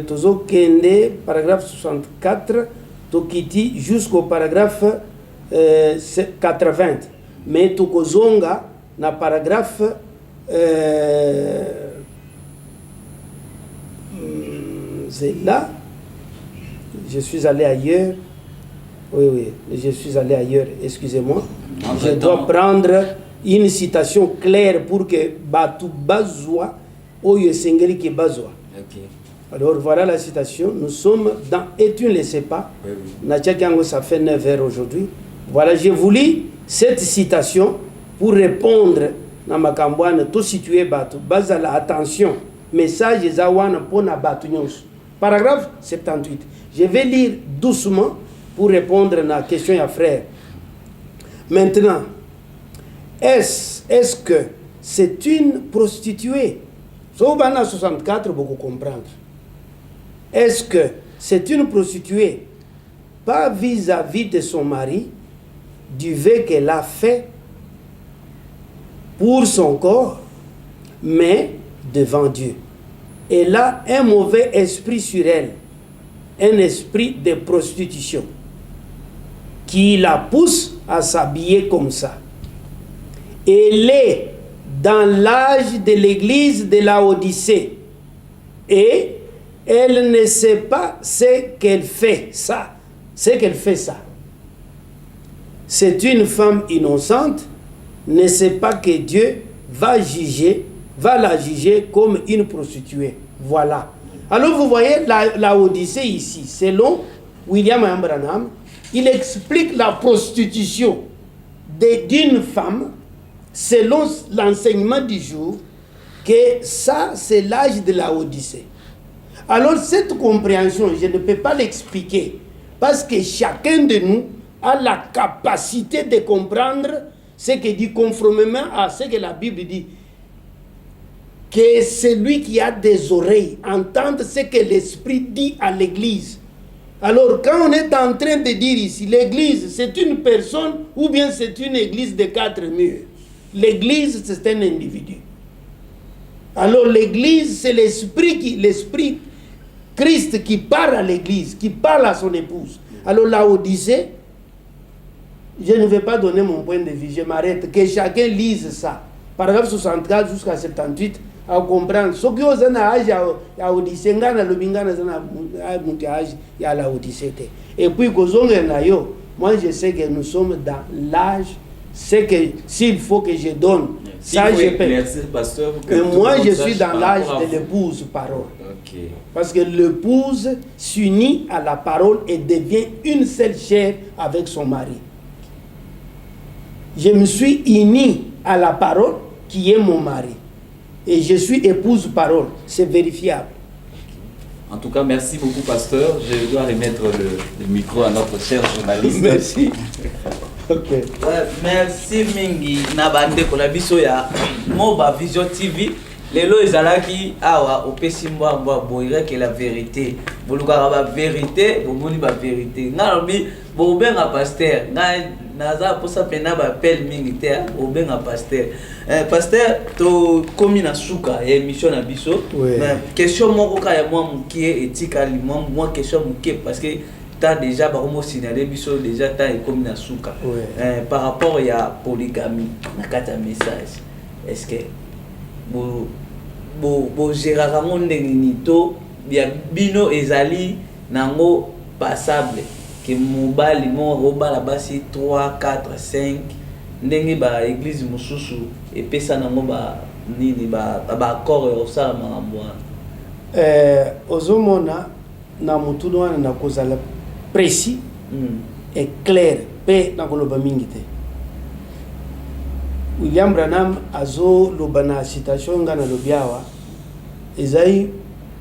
tozokende paragraphe 64 tokiti jusqu'au paragraphe 80 mais tokozonga na paragraphe c'est là, je suis allé ailleurs. Oui, je suis allé ailleurs, excusez-moi. Je dois prendre une citation claire pour que Batu Bazwa, Oye Sengeli qui Bazwa. Alors voilà la citation. Nous sommes dans Et tu ne le sais pas. Natchakango, ça fait 9 heures aujourd'hui. Voilà, j'ai voulu cette citation pour répondre dans ma campagne, tout situé Batu. Bazala, attention, message Zawana Pona Batu Nyons. Paragraphe 78. Je vais lire doucement pour répondre à la question à frère. Maintenant, est-ce que c'est une prostituée? Sobana 64, beaucoup comprendre. Est-ce que c'est une prostituée, pas vis-à-vis de son mari, du vœu qu'elle a fait pour son corps, mais devant Dieu? Elle a un mauvais esprit sur elle, un esprit de prostitution, qui la pousse à s'habiller comme ça. Elle est dans l'âge de l'église de la Odyssée et elle ne sait pas ce qu'elle fait ça. C'est une femme innocente, ne sait pas que Dieu va la juger comme une prostituée. Voilà. Alors vous voyez la Odyssée ici, selon William Branham, il explique la prostitution d'une femme selon l'enseignement du jour, que ça c'est l'âge de la Odyssée. Alors cette compréhension, je ne peux pas l'expliquer parce que chacun de nous a la capacité de comprendre ce que dit conformément à ce que la Bible dit. Que celui qui a des oreilles entende ce que l'Esprit dit à l'Église. Alors quand on est en train de dire ici, l'Église c'est une personne ou bien c'est une église de 4 murs. L'Église c'est un individu. Alors l'Église c'est l'Esprit Christ qui parle à l'Église, qui parle à son épouse. Alors la Odyssée, je ne vais pas donner mon point de vue, je m'arrête, que chacun lise ça. Paragraphe 64 jusqu'à 78, à comprendre. Ce qui est âge à Odyssée, à la Odyssée. Et puis, moi je sais que nous sommes dans l'âge, c'est que s'il faut que je donne, ça je peux. Mais moi je suis dans l'âge de l'épouse parole. Okay. Parce que l'épouse s'unit à la parole et devient une seule chair avec son mari. Je me suis uni à la parole qui est mon mari. Et je suis épouse parole. C'est vérifiable. En tout cas, merci beaucoup, pasteur. Je dois remettre le micro à notre cher journaliste. Merci. Okay. Merci mingi na bande ko la biso ya Moba Vision TV. Lelo ezalaki awa opesi mbwa boire que la vérité. Boluka ba vérité, bomoni ba vérité. Ngalobi bo benga pasteur. Naza posa pena ba appel mingi te obenga pasteur. Pasteur to komi na suka émission na biso. Mais question moko ka ya moi mukie etikali moi question mukie parce que t'as déjà baromo signalé biso déjà t'as komi na suka. Par rapport à polygamie na kata message. Est-ce que bo gérera mon nito bien bino ezali nango passable que mobali mo robala basi 3 4 5 ndenge ba église mususu et pesa nango ba nini ba accord au sala mangambwa ozomona na mutudo wana na kozala précis et clair pe na koloba mingi te. William Branham azo lobana citation ngana lobiawa ezai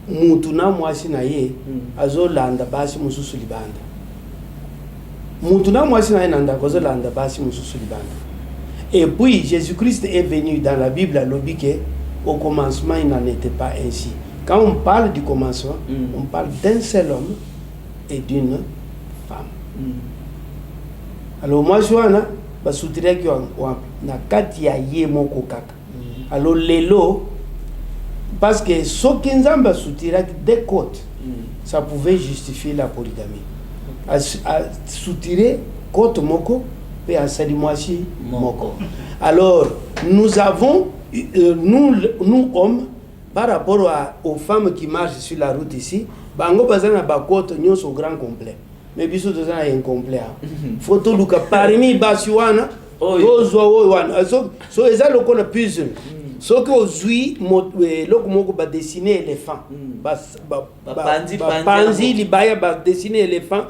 mutu na mwasi na ye azolanda basi mususu libanda. Mutu na mwasi na ye nanda azolanda basi mususu libanda. Et puis Jésus-Christ est venu dans la Bible à l'obique. Au commencement, il n'en était pas ainsi. Quand on parle du commencement, on parle d'un seul homme et d'une femme. Alors moi je vais soutirer que na kati ya ye moko kaka. Alors lelo parce que ce qui nzamba soutirer des côtes, ça pouvait justifier la polygamie. À soutirer côte moko et à salimwasi moko. Alors nous avons nous hommes par rapport aux femmes qui marchent sur la route ici, bango bazana ba côte nyos au grand complet. Mais biso tozana incomplet. Photo luka parmi basiwana ozo wana. So eza lokona puzzle. So que ozui loko moko ba dessiner éléphant. Panzi libaya ba dessiner éléphant.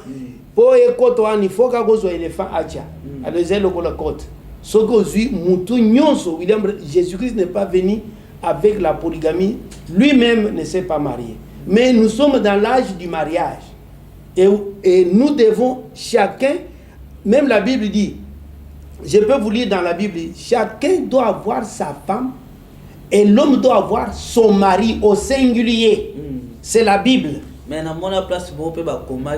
Po e côte wana il faut ka gozo éléphant acha. Alors eza lokona côte. Ce que William Jésus-Christ n'est pas venu avec la polygamie, lui-même ne s'est pas marié. Mais nous sommes dans l'âge du mariage. Et nous devons, chacun, même la Bible dit, je peux vous lire dans la Bible, chacun doit avoir sa femme et l'homme doit avoir son mari au singulier. C'est la Bible. Mais dans mon place, vous pouvez comment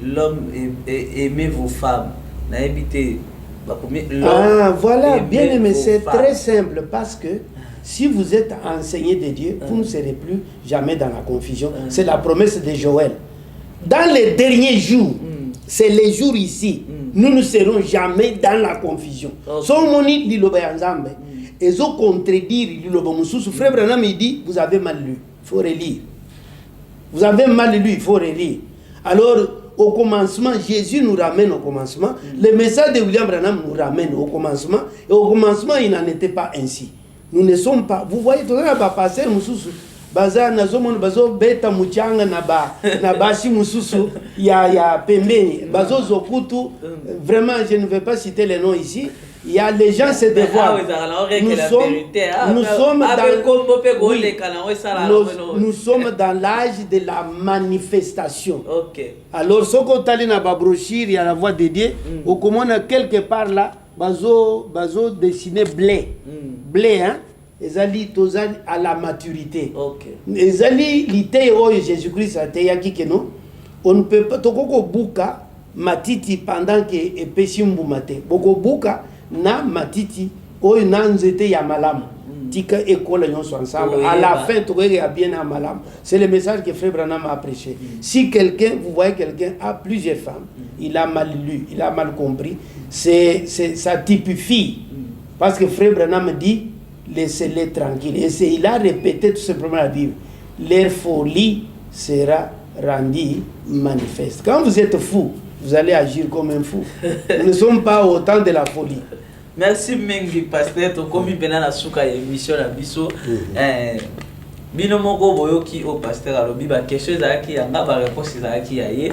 l'homme aimait vos femmes. Voilà, bien aimé, c'est très simple parce que si vous êtes enseigné de Dieu, vous ne serez plus jamais dans la confusion. C'est la promesse de Joël. Dans les derniers jours, c'est les jours ici, nous ne serons jamais dans la confusion. Somoni dit le bayanzambe, et zo contredire le mususu. Frère Branham il dit, vous avez mal lu, il faut relire. Vous avez mal lu, il faut relire. Alors, au commencement, Jésus nous ramène au commencement. Le message de William Branham nous ramène au commencement. Et au commencement, il n'en était pas ainsi. Nous ne sommes pas... Vous voyez, tout le monde va passer, Moussousou. Baza, nazomon, bazo, beta, mouchanga, nabashi, Moussousou, ya pembeni. Bazo, zokutu. Vraiment, je ne vais pas citer les noms ici. Il y a les gens se dévoilent. Nous sommes dans l'âge de la manifestation. Alors, ce qu'on t'a dit dans la brochure, il y a la voix de Dieu. Au comment on a quelque part là, bazo dessiné blé. Blé, hein? Ezali tozali à la maturité. Ezali l'ité oh Jésus-Christ a été yaki que non. On ne peut pas tokoko buka matiti pendant que epeshimbu mate. Boko buka na matiti oyo na nzete ya malamu tika école nyonso ensemble à la fin to ya bien à malamu. C'est le message que Frère Branham a prêché. Si quelqu'un, vous voyez quelqu'un a plusieurs femmes, il a mal lu, il a mal compris, ça typifie parce que Frère Branham dit laissez-les tranquilles. Et il a répété tout simplement la Bible. Leur folie sera rendue manifeste. Quand vous êtes fou, vous allez agir comme un fou. Nous ne sommes pas au temps de la folie. Merci Mengi Pasteur, to komi bena na suka émission na biso. Bino moko boyoki au pasteur alobi ba question ezalaki yanga ba réponse ezalaki ya ye.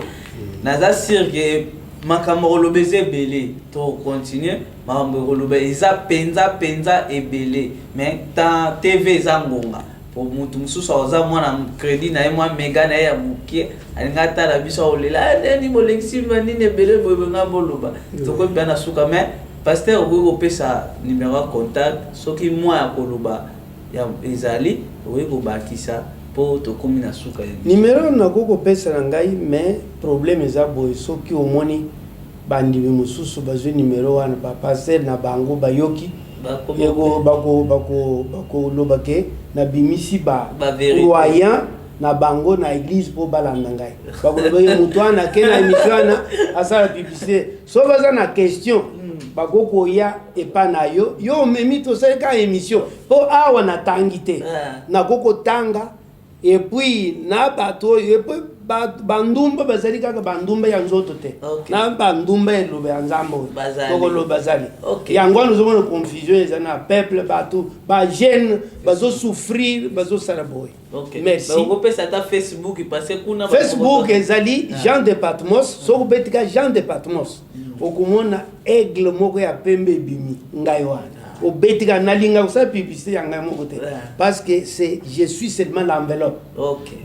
Naza sûr que makambo lobeze belé to continuer makambo lobe eza penza ebelé mais ta TV zangonga pour mutu mususu oza mwana crédit na moi mega na ya mukie alinga tala biso olela ndeni bolexi mani ne belé bobenga boloba to ko bana suka mais pasteur ogo pesa numéro contact soki moi ya koloba ya ezali ogo bakisa po to komina suka numéro na koko pesa na ngai mais problème eza boy soki omoni bandimi mususu bazwe numéro wana ba passer na bango bayoki yego bako lobake na bimisi ba croyant na bango na église po balanda ngai bako lobaye mutu ana ke na émission na asala publicité so baza na question bako koya epa na yo memi to seka émission po awa na tangite na koko tanga et puis na bato et puis bandumba bazali kaka bandumba ya nzoto te na bandumba elobe ya nzambo koko lo bazali yango nous avons une confusion les na peuple bato ba jeune bazo souffrir bazo saraboy. Merci. On peut ça ta Facebook passer kuna Facebook ezali Jean de Patmos so betika Jean de Patmos okomona aigle moko ya pembe bimi ngai wana au betika nalinga ça publicité yanga mon côté parce que c'est je suis seulement l'enveloppe.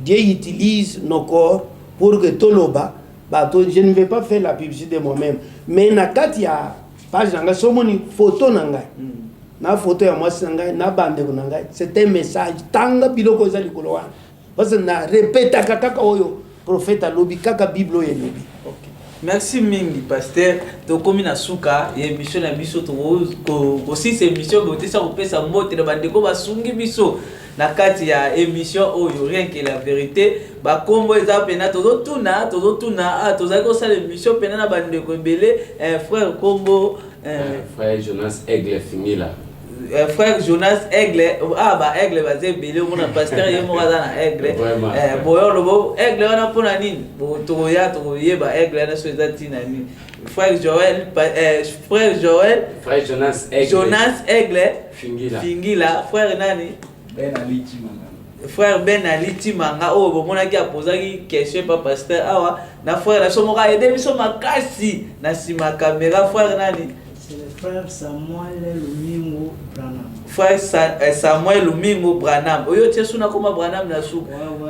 Dieu utilise nos corps pour que toloba je ne vais pas faire la publicité de moi-même mais na kati ya page nanga somoni photo nanga na photo ya mwasi nanga na bande ko nanga c'est un message tanga biloko za likolo wana parce que na répéta kaka oyo prophète alobi kaka bible oyo elobi. Merci mingi pasteur tokomi na suka ye mission na biso to aussi c'est mission bote ça kopesa mote na bandeko basungi biso na kati ya émission oyo rien que la vérité ba kombo eza pena tozotuna tozali ko sala émission pena na bandeko ebele frère kombo frère Jonas Aigle Fingila frère Jonas Aigle Aigle bazé belé mon pasteur ye mo na Aigle boyo lobo Aigle wana pona nini bo toya ba Aigle na so ezati na nini frère Jonas Aigle Fingila frère nani frère Ben Aliti Manga o bo mona ki apozaki question pa pasteur awa na frère na so mo ka aider biso makasi na sima caméra frère nani frère Samuel Lumingo Branham. Frère Samuel Lumingo Branham. Oyo tiesu na koma Branham na su.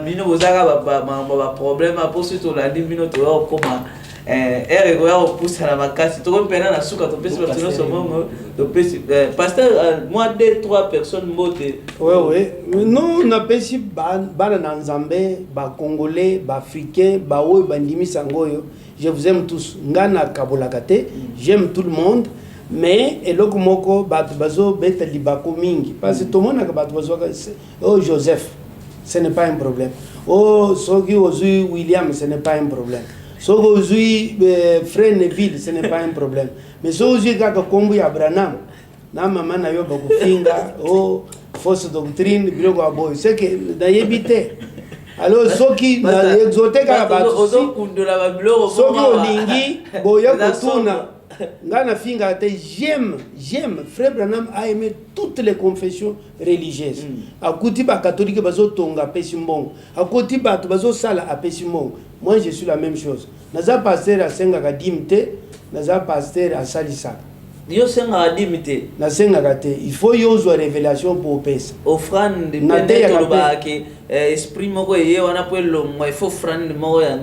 Bino bozaka ba problème pour surtout la dit bino to koma ergo ya poussa na makasi to pena na suka to pesi ba so mongo to pesi pasteur moi 2-3 personnes mote. Ouais non na pesi bana na Nzambe ba congolais ba africain ba oyo bandimi sangoyo je vous aime tous ngana kabolakate j'aime tout le monde. Mais eloko moko batu bazo beta libako mingi parce que tout le monde a batu bazo oh Joseph ce n'est pas un problème oh soki ozui William ce n'est pas un problème soki ozui frère Neville ce n'est pas un problème mais soki ozui kaka kombu ya Branham na mama na yo bakufinga oh fausse doctrine biloko aboy c'est que dayebite alors soki na exote kaka batu soki olingi boya kutuna Ngana finga te j'aime frère Branham a aimé toutes les confessions religieuses. Akuti ba catholique bazo tonga pesimbong. Akuti ba to bazo sala a pesimbong. Moi je suis la même chose. Naza pasteur a senga ka dimte, naza pasteur a salisa. Yo senga ka dimte. Na senga ka te. Il faut yo zo révélation pour pesa. Offrande de ba ke esprit moko ye wana po longo il faut offrande moko ya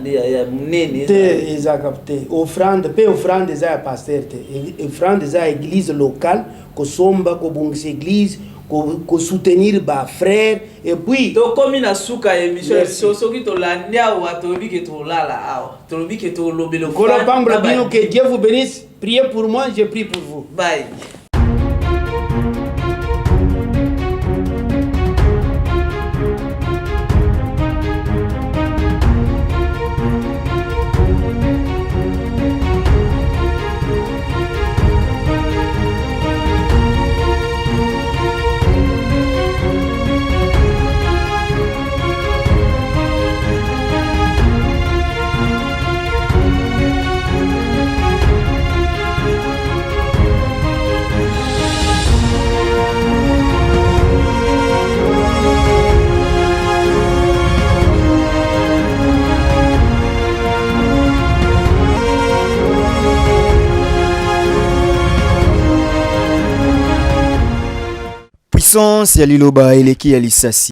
munene te ezakapte offrande pe offrande za ya pasteur te offrande za église locale ko somba ko bongisa église ko soutenir ba frère et puis to komi na suka émission soki to landia wa to bi ke to lala awa to bi ke to lobelo ko la pambra bino que Dieu vous bénisse priez pour moi je prie pour vous bye. Puissance ya liloba eleki ya lisasi.